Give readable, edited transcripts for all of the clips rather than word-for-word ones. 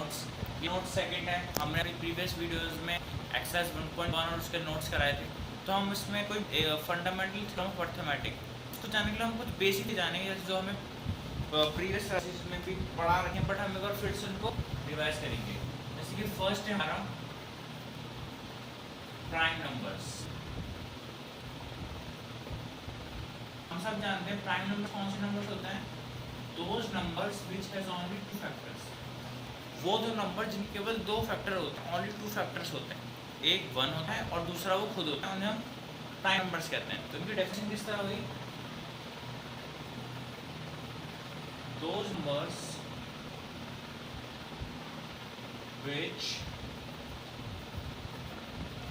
Notes. ये notes second है। हमने अभी प्रीवियस वीडियोस में एक्सरसाइज 1.1 और उसके नोट्स कराए थे, तो हम इसमें कोई फंडामेंटल थ्योरम ऑफ अर्थमेटिक इसको जानने के लिए हम कुछ बेसिक जानेंगे, जैसे जो हमें प्रीवियस क्लासेस में भी पढ़ा रखे हैं, बट हम एक बार फिर से उनको रिवाइज करेंगे। जैसे कि फर्स्ट है हमारा प्राइम नंबर्स। हम सब जानते हैं प्राइम नंबर कौन से नंबर्स होते हैं? Those numbers which has only two factors. वो दो नंबर जिनके केवल दो फैक्टर होते हैं, ओनली टू फैक्टर्स होते हैं। एक 1 होता है और दूसरा वो खुद होता है, उन्हें हम प्राइम नंबर्स कहते हैं। तो इनकी डेफिनेशन किस तरह होगी? Those numbers which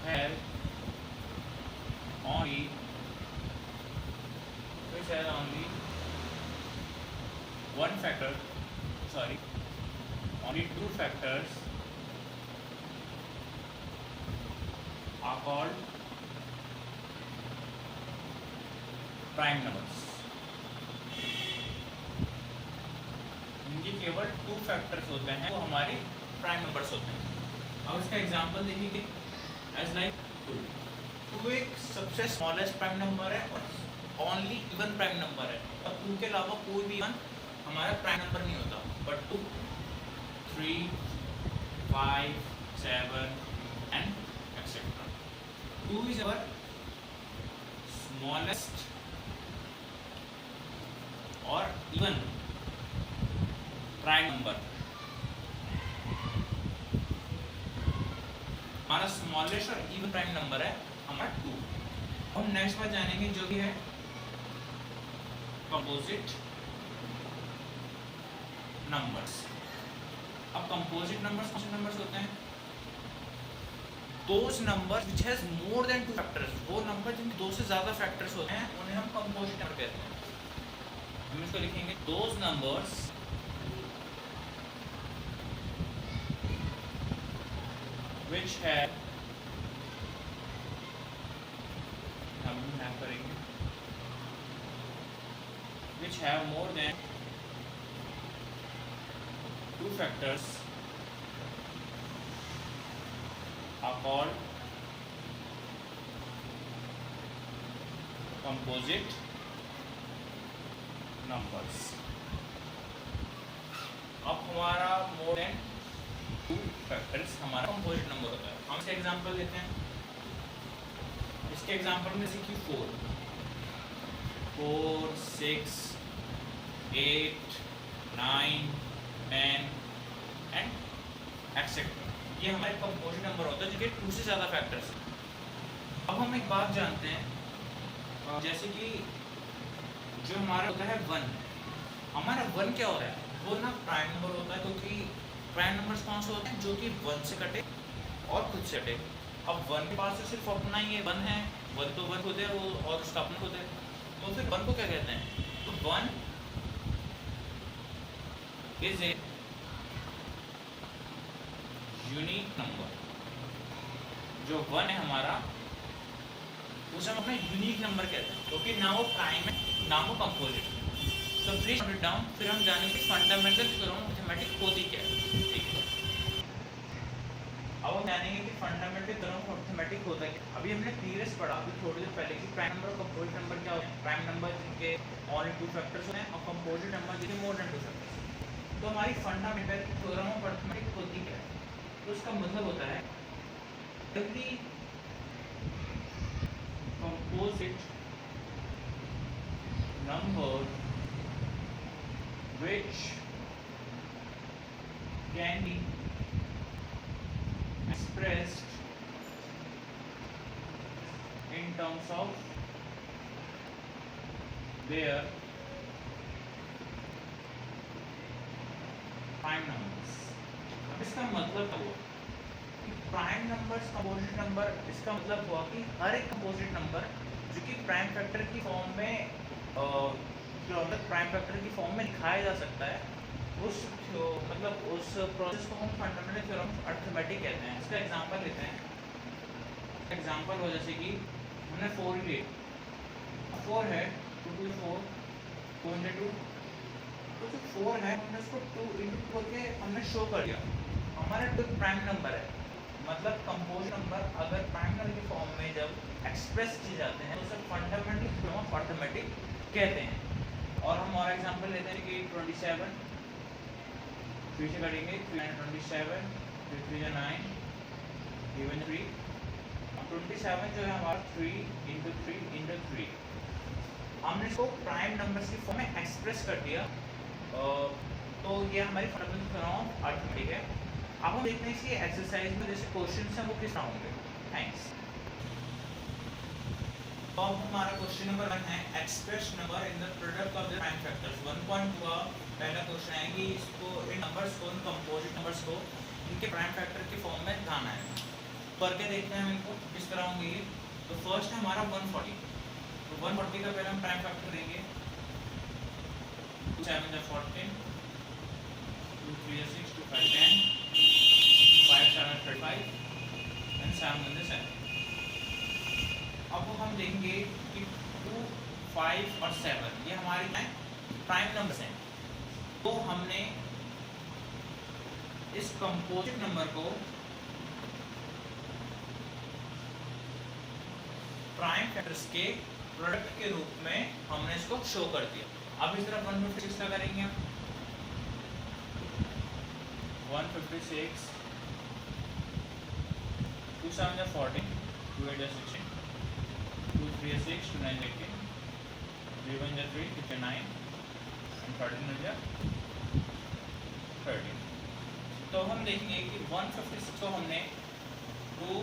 have only one factor, only two factors are called prime numbers. इनके केवल टू फैक्टर्स होते हैं, वो हमारे प्राइम नंबर्स होते हैं। अब इसका एग्जांपल देखिए, एज लाइक 2 एक सबसे स्मॉलेस्ट प्राइम नंबर है और ओनली इवन प्राइम नंबर है, और 2 के अलावा कोई भी इवन हमारा प्राइम नंबर नहीं होता। But 2, 3, 5, 7 and etcetera. 2 is our smallest और इवन प्राइम नंबर। हमारा स्मॉलेस्ट और इवन प्राइम नंबर है हमारा 2। हम नेक्स्ट बार जानेंगे जो भी है कंपोजिट नंबर्स। अब कंपोजिट नंबर्स कौन से नंबर्स होते हैं? Those numbers which has more than 2 factors. वो नंबर जिनके 2 से ज्यादा फैक्टर्स होते हैं उन्हें हम कंपोजिट नंबर कहते हैं। हम इसको लिखेंगे दोज नंबर्स which have, हम have करेंगे, which have more than 2 factors are called composite numbers। अब हमारा more than 2 फैक्टर्स हमारा कंपोजिट नंबर होता है। हम इसका एग्जांपल लेते हैं। इसके एग्जांपल में जैसे कि 4, 6, 8, 9, 10 एंड एक्सेट्रा। ये हमारे कंपोजिट नंबर होता है जिनके 2 से ज़्यादा फैक्टर्स। अब हम एक बात जानते हैं, जैसे कि जो हमारा होता है 1, हमारा 1 क्या होता है? वो ना प्राइम नंबर होता है, क्योंकि प्राइम नंबर्स कौन से होते हैं? जो कि 1 से कटे और खुद से कटे। अब 1 के पास तो सिर्फ अपना ही 1 है, 1 तो 1 खुद है वो, और उसका अपना खुद है, तो फिर 1 को क्या कहते हैं? तो 1 इज ए यूनिक नंबर। जो 1 है हमारा, उसे हम अपना यूनिक नंबर कहते हैं, क्योंकि ना वो प्राइम है ना वो कंपोजिट है। तो प्लीज नोट इट डाउन। फिर हम जानेंगे फंडामेंटल थ्योरम ऑफ मैथमेटिक्स होती क्या है। ठीक है, अब हम जानेंगे कि फंडामेंटल थ्योरम ऑफ मैथमेटिक्स होता क्या। अभी हमने प्रीवियस पढ़ा अभी थोड़ी देर पहले कि प्राइम नंबर और कंपोजिट नंबर क्या होते हैं। प्राइम नंबर जिनके ओनली 2 फैक्टर्स होते हैं और कंपोजिट नंबर जिनके मोर देन 2 फैक्टर्स। तो हमारी फंडामेंटल थ्योरम ऑफ मैथमेटिक्स होती क्या है? तो उसका मतलब होता है every composite number which can be expressed in terms of their prime numbers। अब इसका मतलब क्या हुआ कि प्राइम नंबर्स कंपोजिट नंबर, इसका मतलब हुआ कि हर एक कंपोजिट नंबर जो कि प्राइम फैक्टर की फॉर्म में प्राइम फैक्टर की फॉर्म में दिखाया जा सकता है, उस मतलब उस प्रोसेस को हम फंडामेंटल थ्योरम ऑफ अर्थमेटिक कहते हैं। इसका एग्जांपल लेते हैं। एग्जांपल हो जैसे कि हमने 4 लिए, 4 है 2 2 4 4 into 2, तो जो 4 है हमने उसको 2 into 4 के हमने शो कर दिया। हमारा जो प्राइम नंबर है, मतलब कंपोजिट नंबर अगर प्राइम नंबर के फॉर्म में जब एक्सप्रेस किए जाते हैं तो उसे फंडामेंटल थ्योरम ऑफ अरिथमेटिक कहते हैं। और हम और एग्जांपल लेते हैं कि 27 फिर से करेंगे 27 फिर 9 गिवन 3 27 जो है हमारा 3 into 3 into 3 हमने इसको प्राइम नंबर्स की फॉर्म में एक्सप्रेस कर दिया। तो ये हमारी फंडामेंटल थ्योरम ऑफ अरिथमेटिक है। अब हम देखते हैं इसकी एक्सरसाइज में जैसे क्वेश्चंस हैं वो किस तरह होंगे। थैंक्स। तो अब हमारा क्वेश्चन नंबर 1 है express number in the product of the prime factors. 1.2 का पहला क्वेश्चन है कि इसको इन नंबर्स को, इन कंपोजिट नंबर्स को इनके प्राइम फैक्टर की फॉर्म में लाना है। करके देखते हैं हम इनको किस तरह होंगे ये। तो फर्स्ट है हमारा 140। तो 140 का पहले हम प्राइम फैक्टर देंगे 2 7 14 2 3 6 2 5 10 5 7 35 and 7 7। अब हम देखेंगे कि 2 5 और 7 ये हमारे प्राइम नंबर्स हैं। तो हमने इस कंपोजिट नंबर को प्राइम फैक्टर्स के प्रोडक्ट के रूप में हमने इसको शो कर दिया। अब इस तरफ 156 का करेंगे हम 156 2 7 14 2 8 16 2 3 6 2 9 18 3 1 3 2 9 and 13 13। तो हम देखेंगे कि 156 को हमने 2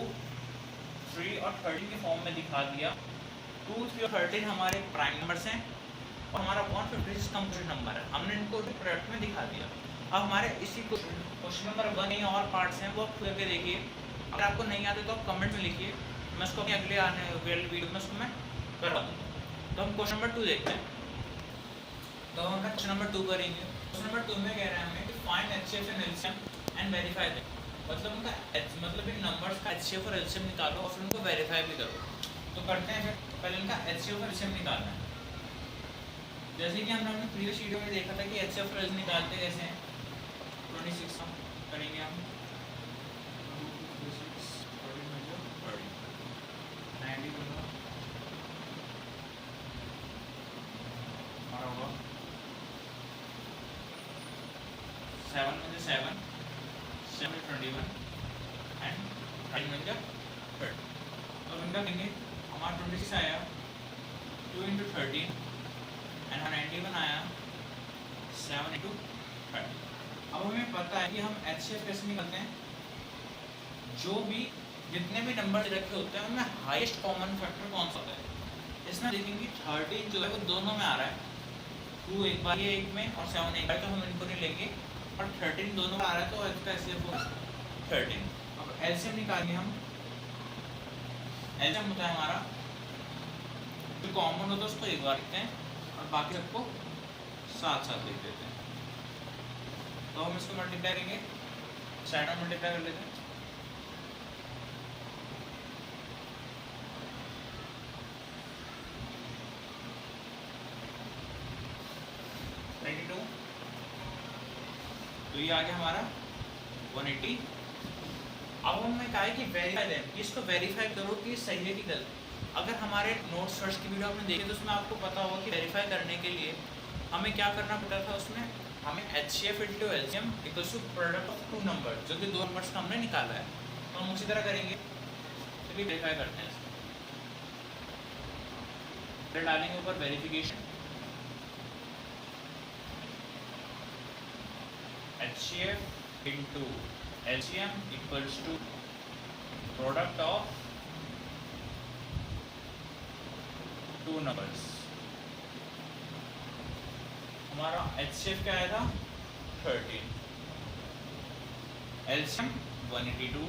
3 और 13 के फॉर्म में दिखा दिया। 2 3 और 13 हमारे प्राइम नंबर्स हैं और हमारा 156 कंपोजिट नंबर है। हमने इनको प्रोडक्ट में दिखा दिया। अब हमारे इसी क्वेश्चन नंबर 1 में और पार्ट्स हैं वो आप करके देखिए। अगर आपको नहीं आते तो आप कमेंट में लिखिए, मैं इसको अपने अगले आने वाले वीडियो में उसको मैं करवा दूँगा। तो हम क्वेश्चन नंबर 2 देखते हैं। तो हम क्वेश्चन नंबर 2 करेंगे। क्वेश्चन नंबर 2 में कह रहे हैं हमें कि find HCF and LCM and verify them. मतलब उनका मतलब इन नंबर्स का एचसीएफ और एलसीएम निकालो और फिर उनको वेरीफाई भी करो। तो करते हैं फिर पहले इनका एचसीएफ और एलसीएम निकालना है। जैसे कि हमने अपने प्रीवियस वीडियो में देखा था कि एचसीएफ और एलसीएम निकालते कैसे हैं। 26 करेंगे हम 7 में 7 7 21 एंड 9 में 30। तो इनका देंगे हमारा 26 आया 2 into 13 एंड 91 आया 7 into 30। अब हमें पता है कि हम एचसीएफ कैसे निकालते हैं। जो भी जितने भी नंबर रखे होते हैं उनमें हाईएस्ट कॉमन फैक्टर कौन सा होता है। इसमें देखेंगे 13 जो है वो दोनों में आ रहा है। 2 एक बार ये एक में और 7 एक बार, तो हम इनको नहीं लेंगे। और 13 दोनों में आ रहा है तो इसका एचसीएफ होगा 13। अब एलसीएम निकालेंगे हम। एलसीएम होता है हमारा जो कॉमन होता है उसको एक बार लिखते हैं और बाकी सबको साथ साथ लिख देते हैं। तो हम इसको मल्टीप्लाई करेंगे, साइड में मल्टीप्लाई कर लेते हैं। तो ये आ गया हमारा 180। अब हमने कहा है कि वेरीफाई दें, इसको वेरीफाई करो कि सही है कि गलत। अगर हमारे नोट्स फर्स्ट की वीडियो आपने देखी तो उसमें आपको पता होगा कि वेरीफाई करने के लिए हमें क्या करना पड़ता था। उसमें हमें HCF into LCM equals to product of 2 number, जो कि 2 नंबर्स का हमने निकाला है। तो हम उसी तरह करेंगे। चलिए वेरीफाई करते हैं। फिर डालेंगे ऊपर verification HCF into LCM equals to product of 2 numbers। हमारा HCF क्या आया था 13, LCM 182।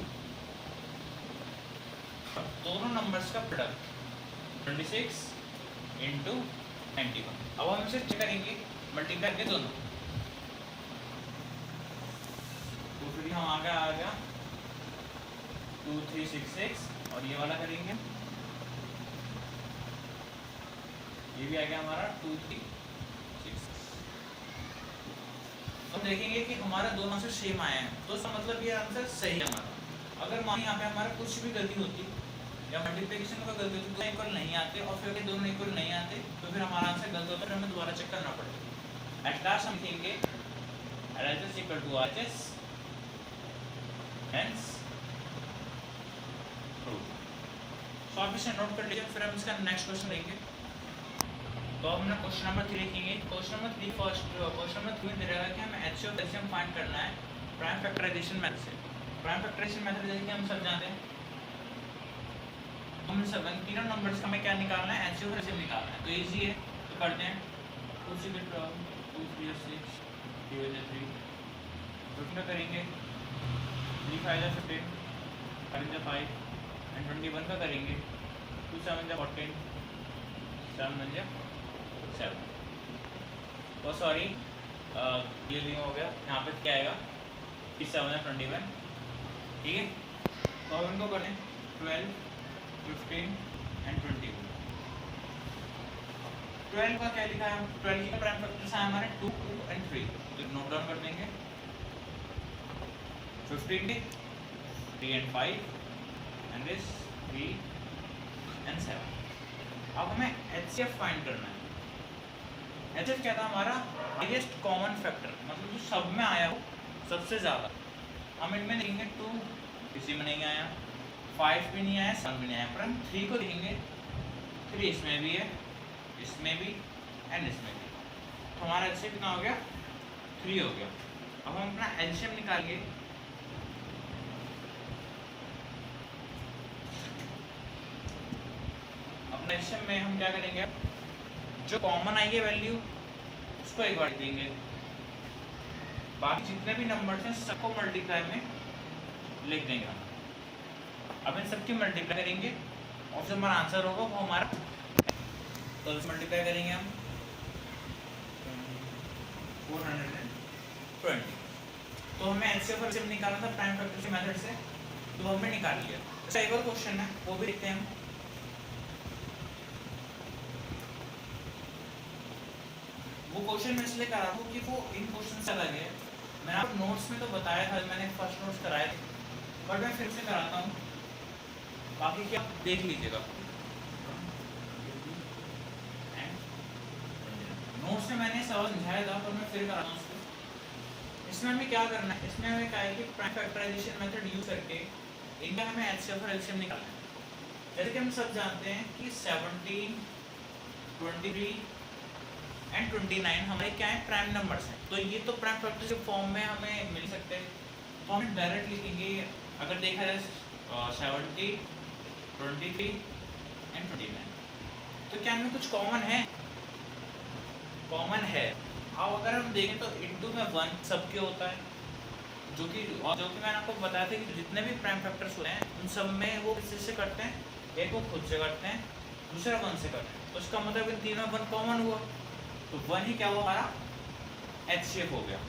दोनों नंबर्स का प्रोडक्ट 26 into 91। अब हम इसे चेक करेंगे मल्टीप्लाई करके दोनों। तो फिर हम आ गया 2366 और ये वाला करेंगे। ये भी आ गया हमारा 2366। तो देखेंगे कि हमारा दोनों आंसर सेम आए हैं, तो इसका मतलब ये आंसर सही है हमारा। अगर मान यहाँ पे हमारा कुछ भी गलती होती या मल्टीप्लिकेशन का गलती होती, दोनों इक्वल नहीं आते और फिर अगर दोनों इक्वल नहीं आते तो फिर हमारा आंसर गलत होता है, हमें दोबारा चेक करना पड़ेगा। एट लास्ट हम लिखेंगे LHS equal to RHS, hence तो आप इसे नोट कर लीजिए, फिर हम इसका नेक्स्ट क्वेश्चन लेंगे। तो अब हमने क्वेश्चन नंबर 3 लिखेंगे। क्वेश्चन नंबर 3 क्वेश्चन नंबर 3 दे रहा है कि हमें HCF और LCM फाइंड करना है प्राइम फैक्टराइजेशन मेथड से। प्राइम फैक्टराइजेशन मेथड जैसे कि हम सब जानते हैं, हम सब तीनों नंबर्स का हमें क्या निकालना है, HCF और LCM निकालना है। तो इजी है, तो करते हैं। 2 3 2 3 6 2 3 15 करेंगे, 3 5 15 5 5 एंड 21 का करेंगे, 2 7 14 7 7। तो सॉरी ये नहीं हो गया, यहाँ पे क्या आएगा, 7 21, ठीक है। तो अब इनको करें 12 15 एंड 21। 12 का क्या लिखा है, 12 का प्राइम फैक्टर्स है हमारे 2 2 एंड 3, तो नोट डाउन कर देंगे। 15 के 3 एंड 5 एंड दिस 3 एंड 7। अब हमें HCF फाइंड करना है। HCF क्या था, हमारा हाईएस्ट कॉमन फैक्टर, मतलब जो सब में आया हो सबसे ज़्यादा। हम इनमें देखेंगे 2 किसी में नहीं आया, 5 भी नहीं आया, 7 भी नहीं आया, पर हम 3 को देखेंगे, 3 इसमें भी है, इसमें भी एंड इसमें भी। तो हमारा HCF कितना हो गया, 3 हो गया। अब हम अपना LCM निकालेंगे। अपना LCM में हम क्या करेंगे, जो कॉमन आई है वैल्यू उसको एक बार देंगे, बाकी जितने भी नंबर्स हैं सबको मल्टीप्लाई में लिख देंगे हम। अब इन सबकी मल्टीप्लाई करेंगे और जो हमारा आंसर होगा वो हमारा, तो मल्टीप्लाई करेंगे हम 420। तो हमें HCF और LCM निकालना था प्राइम फैक्टर मेथड से, तो हमने निकाल लिया। अच्छा एक और क्वेश्चन है, वो भी लिखते हैं हम। वो क्वेश्चन मैं इसलिए करा हूँ कि वो इन क्वेश्चन से अलग है। मैंने आपको नोट्स में तो बताया था, मैंने फर्स्ट नोट्स कराए थे, बट मैं फिर से कराता हूँ, बाकी क्या आप देख लीजिएगा। नोट्स में मैंने सवाल समझाया था, पर मैं फिर कराता हूँ उसको। इसमें हमें क्या करना है, इसमें हमें क्या है कि प्राइम फैक्टराइजेशन मेथड यूज करके इनका हमें HCF और LCM निकालना है। जैसे कि हम सब जानते हैं कि 17 23 एंड 29 हमारे क्या है, प्राइम नंबर्स हैं। तो ये तो प्राइम फैक्टर के फॉर्म में हमें मिल सकते हैं, तो हम डायरेक्ट लिखेंगे। अगर देखा जाए 70 23 एंड 29, तो क्या इनमें कुछ कॉमन है, कॉमन है। अब अगर हम देखें तो इनटू में 1 सबके होता है, जो कि मैंने आपको बताया था कि जितने भी प्राइम फैक्टर्स होते हैं उन सब में वो किससे करते हैं, एक वो खुद से करते हैं, दूसरा 1 से करते हैं। तो इसका मतलब इन तीनों 1 कॉमन हुआ, तो 1 ही क्या हुआ हमारा, HCF हो गया।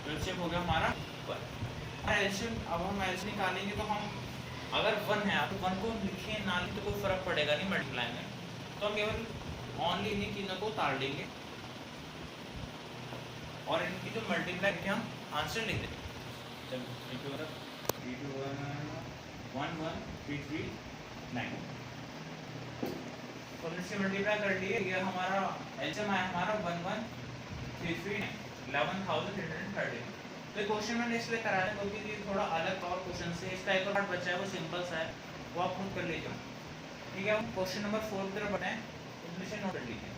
तो HCF हो गया हमारा 1। LCM, अब हम LCM निकालेंगे तो हम अगर 1 है तो 1 को लिखें ना लिखें तो कोई फर्क पड़ेगा नहीं मल्टीप्लाई में, तो हम केवल ऑनली इन्हीं तीनों को उतार देंगे और इनकी जो मल्टीप्लाई करके हम आंसर लिख देंगे। चलो 1 1 3 3 9, तो इससे मल्टीप्लाई कर लिए, ये हमारा LCM आया हमारा 1133 11,830। तो क्वेश्चन मैंने इसलिए कराया क्योंकि ये थोड़ा अलग और क्वेश्चन से, इसका एक और पार्ट बचा है वो सिंपल सा है, वो आप खुद कर लीजिए, ठीक है। हम क्वेश्चन नंबर 4 की तरफ बढ़े, इसे नोट कर लीजिए।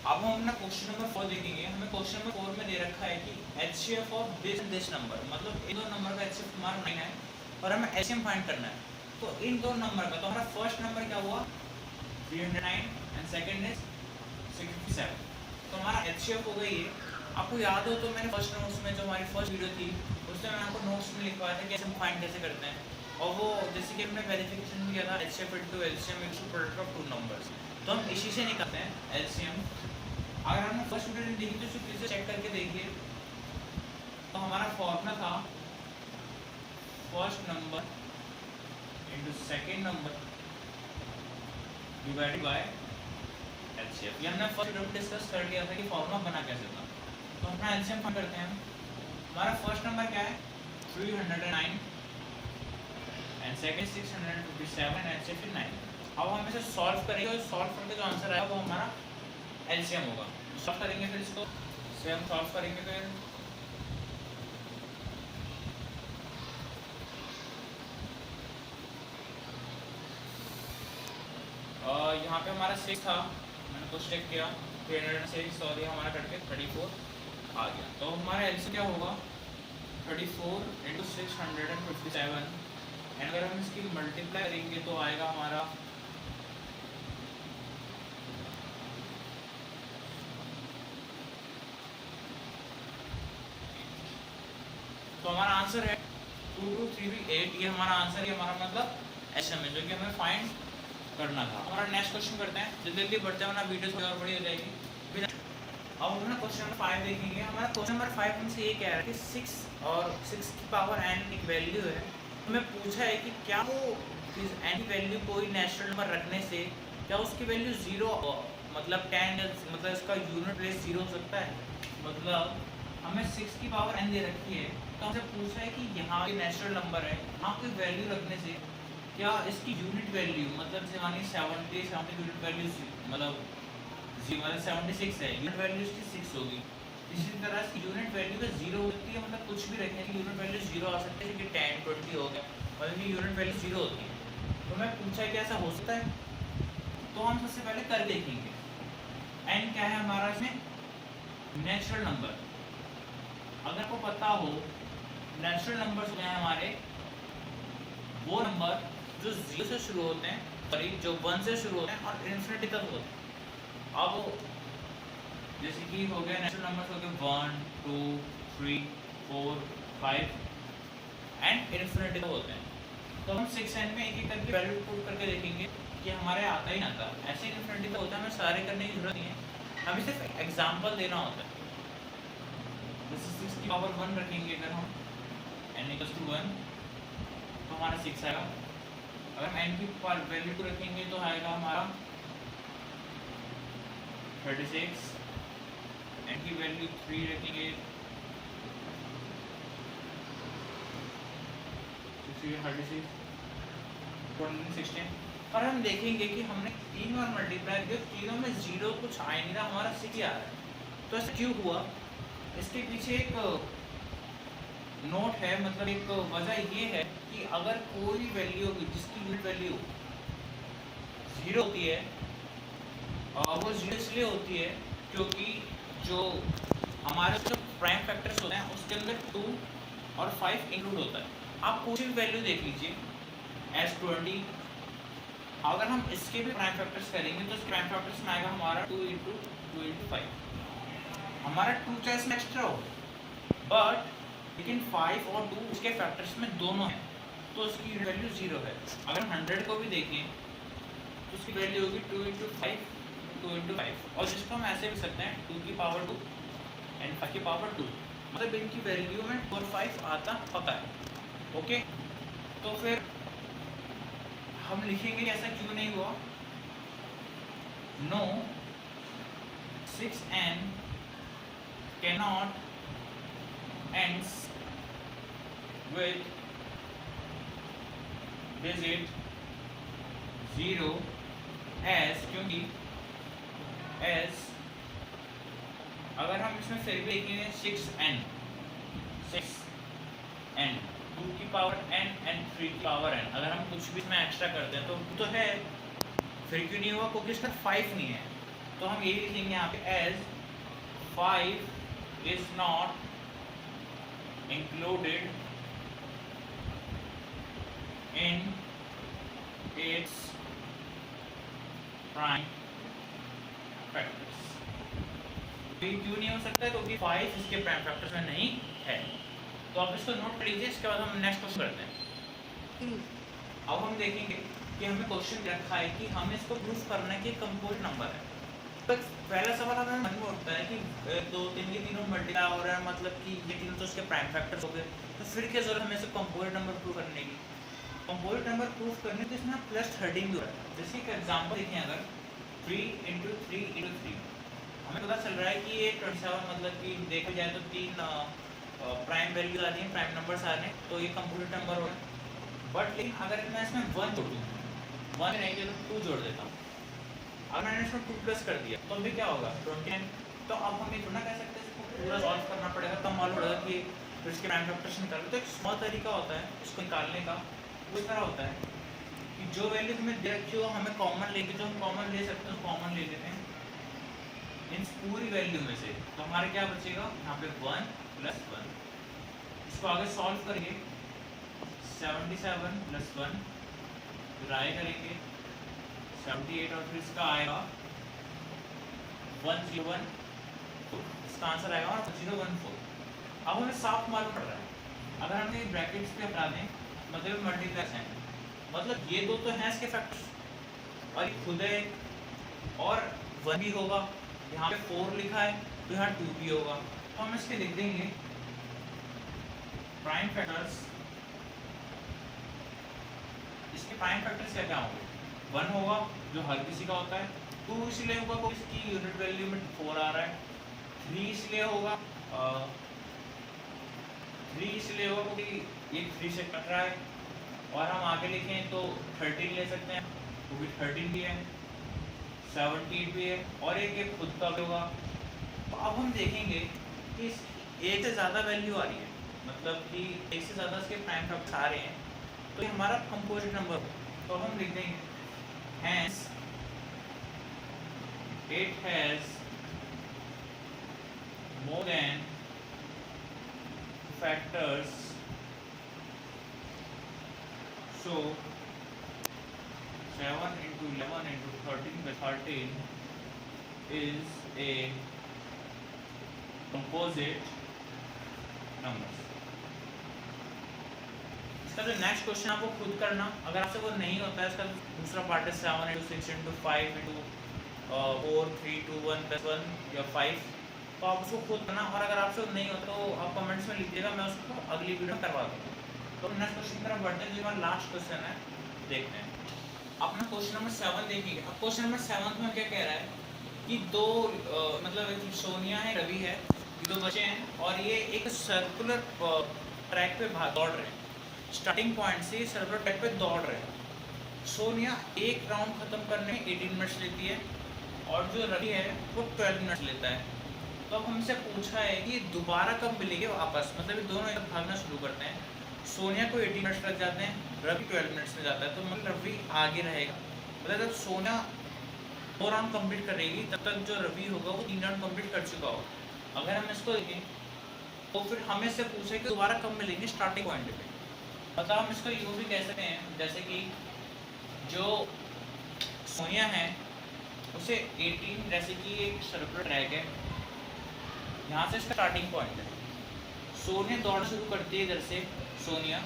अब हम अपना क्वेश्चन नंबर 4 देखेंगे। हमें क्वेश्चन नंबर 4 में दे रखा है कि HCF ऑफ दिस नंबर, मतलब इन दो नंबर का HCF हमारा 9 है और हमें LCM फाइंड करना है। तो इन दो नंबर का, तो हमारा फर्स्ट नंबर क्या हुआ 309 एंड सेकंड इज 67, तो हमारा HCF हो गई है। आपको याद हो तो मैंने फर्स्ट नोट्स में जो हमारी फर्स्ट वीडियो थी उसमें मैंने आपको नोट्स में लिखवाया था कि हम फाइंड कैसे करते हैं, और वो जैसे कि हमने वेरिफिकेशन भी किया था HCF into LCM is product of two numbers, तो हम इसी से निकालते हैं LCM। अगर हमने फर्स्ट वीडियो नहीं देखी तो उसे फिर से चेक करके देखिए। तो हमारा फॉर्मूला था first number into second number divided by HCF। ये हमने फर्स्ट वीडियो में डिस्कस कर लिया था कि फॉर्मूला बना कैसे था। तो अपना एलसीएम फाइंड करते हैं। हमारा फर्स्ट नंबर क्या है 309 एंड सेकंड 657 एंड फिर 9। अब हम इसे सॉल्व करेंगे और सॉल्व करके जो आंसर आएगा वो हमारा एलसीएम होगा। सॉल्व करेंगे फिर इसको हम सॉल्व करेंगे फिर यहाँ पे हमारा 6 था, मैंने कुछ चेक किया 306 और ये हमारा कट के 34 आ गया। तो हमारा एलसीएम क्या होगा 34 इंटू 657 एंड अगर हम इसकी मल्टीप्लाई करेंगे तो आएगा हमारा तो हमारा आंसर है 22338। ये हमारा आंसर है, हमारा मतलब एसएम है जो कि हमें फाइंड करना था। हमारा नेक्स्ट क्वेश्चन करते हैं, जल्दी जल्दी बढ़ते हैं वरना वीडियो थोड़ी और बड़ी हो जाएगी। अब हम ना क्वेश्चन नंबर 5 देखेंगे। हमारा क्वेश्चन नंबर 5 हमसे ये कह रहा है कि 6 और 6 की पावर n एक वैल्यू है। हमें पूछा है कि क्या वो इस n की वैल्यू कोई नेचुरल नंबर रखने से क्या उसकी वैल्यू 0 मतलब 10 मतलब इसका यूनिट प्लेस 0 हो सकता है। मतलब हमें 6 की पावर n दे रखी है तो हमसे पूछा है कि यहाँ पे नेचुरल नंबर है, यहाँ कोई वैल्यू रखने से क्या इसकी यूनिट वैल्यू मतलब जैसे 70 यूनिट वैल्यू मतलब 76 है, यूनिट वैल्यू इसकी 6 होगी। इसी तरह से यूनिट वैल्यू का 0 होती है, मतलब कुछ भी रखें कि यूनिट वैल्यू 0 आ सकती है कि 10 20 हो गया, मतलब कि यूनिट वैल्यू 0 होती है। तो मैं पूछा कि ऐसा हो सकता है, तो हम सबसे पहले कर देखेंगे। n क्या है हमारा इसमें नेचुरल नंबर। अगर आपको पता हो नेचुरल नंबर्स में हमारे वो नंबर जो 0 से शुरू होते हैं, सॉरी जो 1 से शुरू होते हैं और इन्फिनिटी तक होते हैं। अब जैसे कि हो गया नेचुरल नंबर्स हो गए 1 2 3 4 5 एंड इन्फिनिटी तक होते हैं। तो हम 6n में एक एक करके वैल्यू पुट करके देखेंगे कि हमारे आता ही ना आता। ऐसे इन्फिनिटी तक होता है, हमें सारे करने की जरूरत नहीं है, हमें सिर्फ एग्जांपल देना होता है। जैसे 6 की पावर 1 रखेंगे अगर हम n = 1 तो हमारा 6 आएगा। अगर हम n की वैल्यू 2 रखेंगे तो आएगा हमारा 36, n की वैल्यू 3 रखेंगे 36 16। और हम देखेंगे कि हमने 3 बार मल्टीप्लाई किया, तीनों में 0 कुछ आ नहीं रहा, हमारा 6 आ रहा है। तो ऐसा क्यों हुआ? इसके पीछे एक नोट है, मतलब एक वजह ये है कि अगर कोई भी वैल्यू होगी जिसकी यूनिट वैल्यू 0 होती है, और वो 0 इसलिए होती है क्योंकि जो हमारे जो प्राइम फैक्टर्स होते हैं उसके अंदर 2 और 5 इंक्लूड होता है। आप कोई भी वैल्यू देख लीजिए S20, अगर हम इसके भी प्राइम फैक्टर्स करेंगे तो इस प्राइम फैक्टर्स में आएगा हमारा 2 × 2 × 5। हमारा 2 चाहे इसमें एक्स्ट्रा हो, बट लेकिन 5 और 2 उसके फैक्टर्स में दोनों हैं, तो उसकी वैल्यू 0 है। अगर हम 100 को भी देखें तो उसकी वैल्यू होगी 2 × 5 2 × 5, और जिसको हम ऐसे भी सकते हैं 2 की पावर 2 एंड 5 की पावर 2, मतलब इनकी वैल्यू में 4 5 आता पता है। ओके, तो फिर हम लिखेंगे ऐसा क्यों नहीं हुआ। No 6n cannot ends with digit 0 as, क्योंकि as अगर हम इसमें फिर भी देखेंगे 6n 2 की पावर n एंड 3 की पावर n, अगर हम कुछ भी इसमें एक्स्ट्रा करते हैं तो है, फिर क्यों नहीं हुआ? क्योंकि इसमें 5 नहीं है। तो हम ये लिखेंगे यहाँ पे as 5 is not included in its prime factors। क्यों नहीं हो सकता? क्योंकि 5 इसके प्राइम फैक्टर्स में नहीं है। तो आप इसको नोट कर लीजिए। इसके बाद हम नेक्स्ट क्वेश्चन करते हैं। अब हम देखेंगे कि हमें क्वेश्चन रखा है कि हमें इसको प्रूफ करना है कि कंपोजिट नंबर है। तो पहला सवाल हमें मन में उठता है कि 2 3 के तीनों मल्टीप्लाई हो रहा है, मतलब कि ये तीनों तो उसके प्राइम फैक्टर्स हो गए, तो फिर क्या जरूरत हमें इसे कंपोजिट नंबर प्रूफ करने की? कंपोजिट नंबर प्रूफ करने के इसमें +13 भी हो रहा है। जैसे एक एग्जांपल देखें, अगर 3 × 3 × 3 हमें पता चल रहा है कि ये 27 मतलब कि देखा जाए तो 3 प्राइम वैल्यू आ रही है, प्राइम नंबर्स आ रहे हैं, तो ये कंप्यूटर नंबर हो गया। बट लेकिन अगर मैं इसमें 1 जोड़ दूँ, 1 नहीं किया तो 2 जोड़ देता हूँ, अगर मैंने इसमें 2 प्लस कर दिया तो अभी क्या होगा 29। तो अब हम ये थोड़ा कह सकते हैं इसको पूरा सॉल्व करना पड़ेगा, तब मालूम पड़ेगा कि तो इसके प्राइम फैक्टर्स निकाल। तो एक स्मॉल तरीका होता है इसको निकालने का, वो इस तरह होता है कि जो वैल्यू हमें दे रखी हो हमें कॉमन लेके, जो हम कॉमन ले सकते हैं कॉमन ले लेते हैं इन पूरी वैल्यू में से। तो हमारे क्या बचेगा यहाँ पे 1 + 1। इसको आगे सॉल्व करेंगे 77 + 1 ट्राई करेंगे 78 और फिर इसका आएगा 101, इसका आंसर आएगा 1014। अब हमें साफ मालूम पड़ रहा है अगर हमने ब्रैकेट्स पे हटा दें मतलब मल्टीप्लेक्स हैं, मतलब ये दो तो हैं इसके फैक्टर्स और ये खुद है और 1 भी होगा, यहाँ पे 4 लिखा है तो यहाँ 2 भी होगा। तो हम इसके लिख देंगे प्राइम फैक्टर्स, इसके प्राइम फैक्टर्स क्या क्या होंगे, 1 होगा जो हर किसी का होता है, 2 इसलिए होगा क्योंकि इसकी यूनिट वैल्यू में 4 आ रहा है, 3 इसलिए होगा 3 इसलिए होगा क्योंकि ये 3 से कट रहा है, और हम आगे लिखें तो 13 ले सकते हैं क्योंकि 13 भी है, 17 भी है और एक खुद का भी होगा। तो अब हम देखेंगे कि एक से ज़्यादा वैल्यू आ रही है, मतलब कि एक से ज़्यादा इसके प्राइम फैक्टर्स आ रहे हैं, तो ये हमारा कंपोजिट नंबर हो। तो हम लिख देंगे hence it has more than factors, so 7 into 11 into 13 by 13 is a composite number। इसका जो नेक्स्ट क्वेश्चन आपको खुद करना, अगर आपसे वो नहीं होता है, इसका दूसरा पार्ट है 7 into 6 into 5 into 4 3 2 1 + 1 या 5, तो आप उसको खुद करना, और अगर आपसे वो नहीं होता तो आप कमेंट्स में लिखिएगा, मैं उसको अगली वीडियो में करवा दूँगा। तो नेक्स्ट क्वेश्चन की तरफ बढ़ते हैं, जो हमारा लास्ट क्वेश्चन है, देखते हैं। अपना क्वेश्चन नंबर 7 देखिएगा। अब क्वेश्चन नंबर 7 में क्या कह रहा है कि दो मतलब एक सोनिया है, रवि है, ये दो बच्चे हैं और ये एक सर्कुलर ट्रैक पे दौड़ रहे हैं, स्टार्टिंग पॉइंट से सर्कुलर ट्रैक पे दौड़ रहे हैं। सोनिया एक राउंड खत्म करने में 18 मिनट्स लेती है और जो रवि है वो 12 मिनट्स लेता है। तो अब हमसे पूछा है कि दोबारा कब मिलेंगे वापस, मतलब ये दोनों एक भागना शुरू करते हैं। सोनिया को 18 मिनट्स लग जाते हैं, रवि 12 मिनट्स में जाता है, तो मतलब रवि आगे रहेगा। मतलब जब सोनिया 4 राउंड कंप्लीट करेगी तब तक जो रवि होगा वो 3 राउंड कंप्लीट कर चुका होगा। अगर हम इसको देखें तो फिर हमें से पूछे कि दोबारा कब मिलेंगे स्टार्टिंग पॉइंट पे। मतलब हम इसको यूँ भी कह सकते हैं जैसे कि जो सोनिया है उसे 18, जैसे कि एक सर्कुलर ट्रैक है, यहाँ से इसका स्टार्टिंग पॉइंट है, सोनिया दौड़ना शुरू करती है इधर से, सोनिया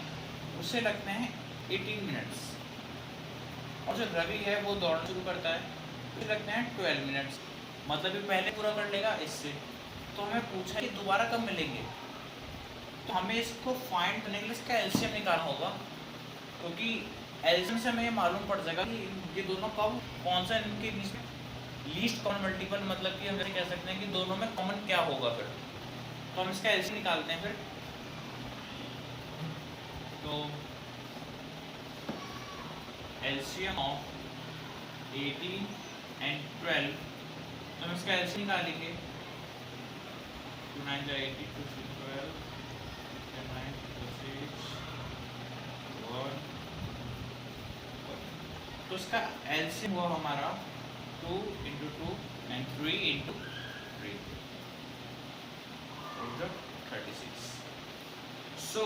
उससे लगते हैं 18 मिनट्स, और जो रवि है वो दौड़ना शुरू करता है उसे लगते हैं 12 मिनट्स, मतलब ये पहले पूरा कर लेगा इससे। तो हमें पूछा कि दोबारा कब मिलेंगे, तो हमें इसको फाइंड करने के लिए इसका एलसीएम निकालना होगा, क्योंकि एलसीएम से हमें ये मालूम पड़ जाएगा कि ये दोनों कब कौन सा इनके बीच में लीस्ट कॉमन मल्टीपल, मतलब कि हम ये कह सकते हैं कि दोनों में कॉमन क्या होगा। फिर तो हम इसका एलसीएम निकालते हैं। फिर तो एलसीएम ऑफ 18 and 12, तो हम इसका एलसीएम निकालेंगे, 2 9 80 2 12 9 6 1, तो इसका एलसीएम हुआ हमारा 2 into 2 and 3 into 3, 36. So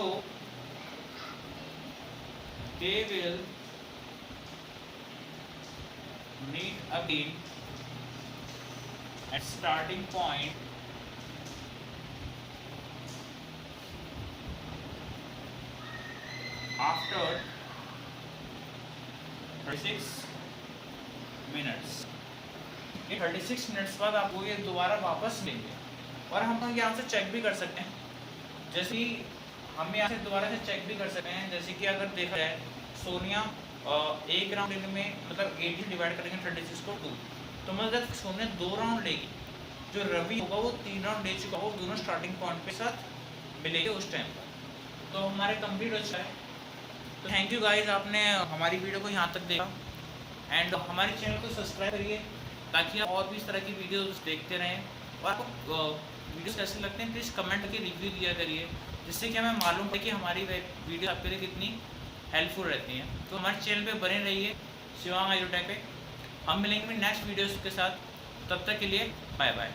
they will meet again at starting point after 36 minutes. ये 36 मिनट्स बाद आपको ये दोबारा वापस लेंगे, और हम यहाँ से चेक भी कर सकते हैं, जैसे कि हम यहाँ से दोबारा से चेक भी कर सकते हैं, जैसे कि अगर देखा जाए सोनिया एक राउंड लेने में मतलब 80 डिवाइड करेंगे 36 को 2, तो मतलब सोनिया 2 राउंड लेगी जो रवि होगा वो 3 राउंड दे चुका होगा, दोनों स्टार्टिंग पॉइंट पे साथ मिलेंगे उस टाइम पर। तो हमारे कंप्लीट हो चुका है। तो थैंक यू गाइज, आपने हमारी वीडियो को यहाँ तक देखा एंड हमारे चैनल को सब्सक्राइब करिए ताकि आप और भी इस तरह की वीडियोस देखते रहें। और आपको वीडियोस कैसे लगते हैं प्लीज़ कमेंट करके रिव्यू दिया करिए, जिससे कि हमें मालूम है कि हमारी वीडियो आपके लिए कितनी हेल्पफुल रहती हैं। तो हमारे चैनल पे बने रहिए शिवांग आयोटेक पे। हम मिलेंगे नेक्स्ट वीडियोस के साथ, तब तक के लिए बाय बाय।